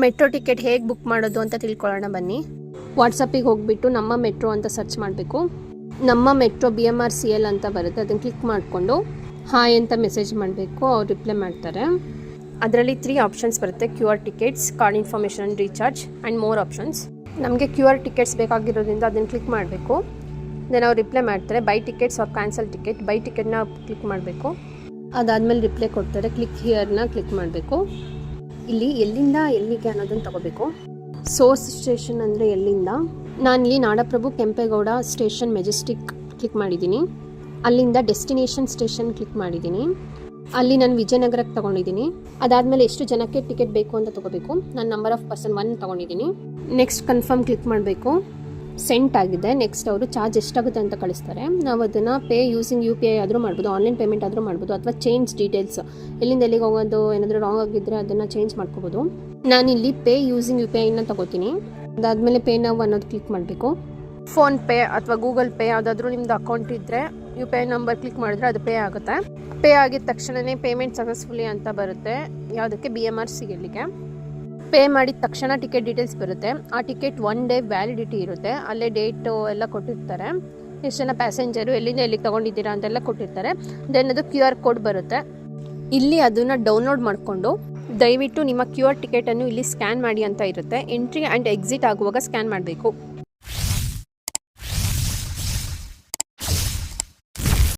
Metro ticket ಹೇಗೆ book ಮಾಡೋದು ಅಂತ ತಿಳ್ಕೊಳ್ಳೋಣ ಬನ್ನಿ. ವಾಟ್ಸಪ್ಪಿಗೆ ಹೋಗಿಬಿಟ್ಟು ನಮ್ಮ ಮೆಟ್ರೋ ಅಂತ ಸರ್ಚ್ ಮಾಡಬೇಕು. ನಮ್ಮ ಮೆಟ್ರೋ BMRCL ಅಂತ ಬರುತ್ತೆ, ಅದನ್ನು ಕ್ಲಿಕ್ ಮಾಡಿಕೊಂಡು ಹಾಯ್ ಅಂತ ಮೆಸೇಜ್ ಮಾಡಬೇಕು. ಅವ್ರು ರಿಪ್ಲೈ ಮಾಡ್ತಾರೆ. ಅದರಲ್ಲಿ 3 ಆಪ್ಷನ್ಸ್ ಬರುತ್ತೆ: QR tickets, card information, recharge and more options. ನಮಗೆ QR ಟಿಕೆಟ್ಸ್ ಬೇಕಾಗಿರೋದ್ರಿಂದ ಅದನ್ನು ಕ್ಲಿಕ್ ಮಾಡಬೇಕು. ದೆನ್ ಅವ್ರು ರಿಪ್ಲೈ ಮಾಡ್ತಾರೆ buy tickets or cancel ticket. Buy ಟಿಕೆಟ್ನ ಕ್ಲಿಕ್ ಮಾಡಬೇಕು. ಅದಾದಮೇಲೆ ರಿಪ್ಲೈ ಕೊಡ್ತಾರೆ. ಕ್ಲಿಕ್ ಹಿಯರ್ನ ಕ್ಲಿಕ್ ಮಾಡಬೇಕು. ಇಲ್ಲಿ ಎಲ್ಲಿಂದ ಎಲ್ಲಿಗೆ ಅನ್ನೋದನ್ನು ತಗೋಬೇಕು. ಸೋರ್ಸ್ ಸ್ಟೇಷನ್ ಅಂದರೆ ಎಲ್ಲಿಂದ, ನಾನಿಲ್ಲಿ ನಾಡಪ್ರಭು ಕೆಂಪೇಗೌಡ ಸ್ಟೇಷನ್ ಮೆಜೆಸ್ಟಿಕ್ ಕ್ಲಿಕ್ ಮಾಡಿದ್ದೀನಿ. ಅಲ್ಲಿಂದ ಡೆಸ್ಟಿನೇಷನ್ ಸ್ಟೇಷನ್ ಕ್ಲಿಕ್ ಮಾಡಿದ್ದೀನಿ. ಅಲ್ಲಿ ನಾನು ವಿಜಯನಗರಕ್ಕೆ ತೊಗೊಂಡಿದ್ದೀನಿ. ಅದಾದಮೇಲೆ ಎಷ್ಟು ಜನಕ್ಕೆ ಟಿಕೆಟ್ ಬೇಕು ಅಂತ ತೊಗೋಬೇಕು. ನಾನು ನಂಬರ್ ಆಫ್ ಪರ್ಸನ್ 1 ತೊಗೊಂಡಿದ್ದೀನಿ. ನೆಕ್ಸ್ಟ್ ಕನ್ಫರ್ಮ್ ಕ್ಲಿಕ್ ಮಾಡಬೇಕು. ಸೆಂಟ್ ಆಗಿದೆ. ನೆಕ್ಸ್ಟ್ ಅವರು ಚಾರ್ಜ್ ಎಷ್ಟಾಗುತ್ತೆ ಅಂತ ಕಳಿಸ್ತಾರೆ. ನಾವು ಅದನ್ನು ಪೇ ಯೂಸಿಂಗ್ UPI ಆದರೂ ಮಾಡ್ಬೋದು, ಆನ್ಲೈನ್ ಪೇಮೆಂಟ್ ಆದರೂ ಮಾಡ್ಬೋದು, ಅಥವಾ ಚೇಂಜ್ ಡೀಟೇಲ್ಸ್ ಎಲ್ಲಿಂದ ಎಲ್ಲಿಗೆ ಹೋಗೋದು ಏನಾದರೂ ರಾಂಗ್ ಆಗಿದ್ದರೆ ಅದನ್ನು ಚೇಂಜ್ ಮಾಡ್ಕೋಬೋದು. ನಾನಿಲ್ಲಿ ಪೇ ಯೂಸಿಂಗ್ UPIನ ತೊಗೋತೀನಿ. ಅದಾದಮೇಲೆ ಪೇ ನಾವು ಅನ್ನೋದು ಕ್ಲಿಕ್ ಮಾಡಬೇಕು. ಫೋನ್ಪೇ ಅಥವಾ ಗೂಗಲ್ ಪೇ ಯಾವುದಾದ್ರೂ ನಿಮ್ಮದು ಅಕೌಂಟ್ ಇದ್ದರೆ UPI ನಂಬರ್ ಕ್ಲಿಕ್ ಮಾಡಿದ್ರೆ ಅದು ಪೇ ಆಗುತ್ತೆ. ಪೇ ಆಗಿದ ತಕ್ಷಣವೇ ಪೇಮೆಂಟ್ ಸಕ್ಸಸ್ಫುಲಿ ಅಂತ ಬರುತ್ತೆ. ಯಾವುದಕ್ಕೆ BMRCLಗೆ ಪೇ ಮಾಡಿದ ತಕ್ಷಣ ಟಿಕೆಟ್ ಡೀಟೇಲ್ಸ್ ಬರುತ್ತೆ. ಆ ಟಿಕೆಟ್ 1 ಡೇ ವ್ಯಾಲಿಡಿಟಿ ಇರುತ್ತೆ. ಅಲ್ಲೇ ಡೇಟು ಎಲ್ಲ ಕೊಟ್ಟಿರ್ತಾರೆ. ಎಷ್ಟು ಜನ ಪ್ಯಾಸೆಂಜರು, ಎಲ್ಲಿಂದ ಎಲ್ಲಿಗೆ ತೊಗೊಂಡಿದ್ದೀರಾ ಅಂತೆಲ್ಲ ಕೊಟ್ಟಿರ್ತಾರೆ. ದೆನ್ ಅದು QR ಕೋಡ್ ಬರುತ್ತೆ. ಇಲ್ಲಿ ಅದನ್ನು ಡೌನ್ಲೋಡ್ ಮಾಡಿಕೊಂಡು ದಯವಿಟ್ಟು ನಿಮ್ಮ QR ಟಿಕೆಟನ್ನು ಇಲ್ಲಿ ಸ್ಕ್ಯಾನ್ ಮಾಡಿ ಅಂತ ಇರುತ್ತೆ. ಎಂಟ್ರಿ ಆ್ಯಂಡ್ ಎಕ್ಸಿಟ್ ಆಗುವಾಗ ಸ್ಕ್ಯಾನ್ ಮಾಡಬೇಕು.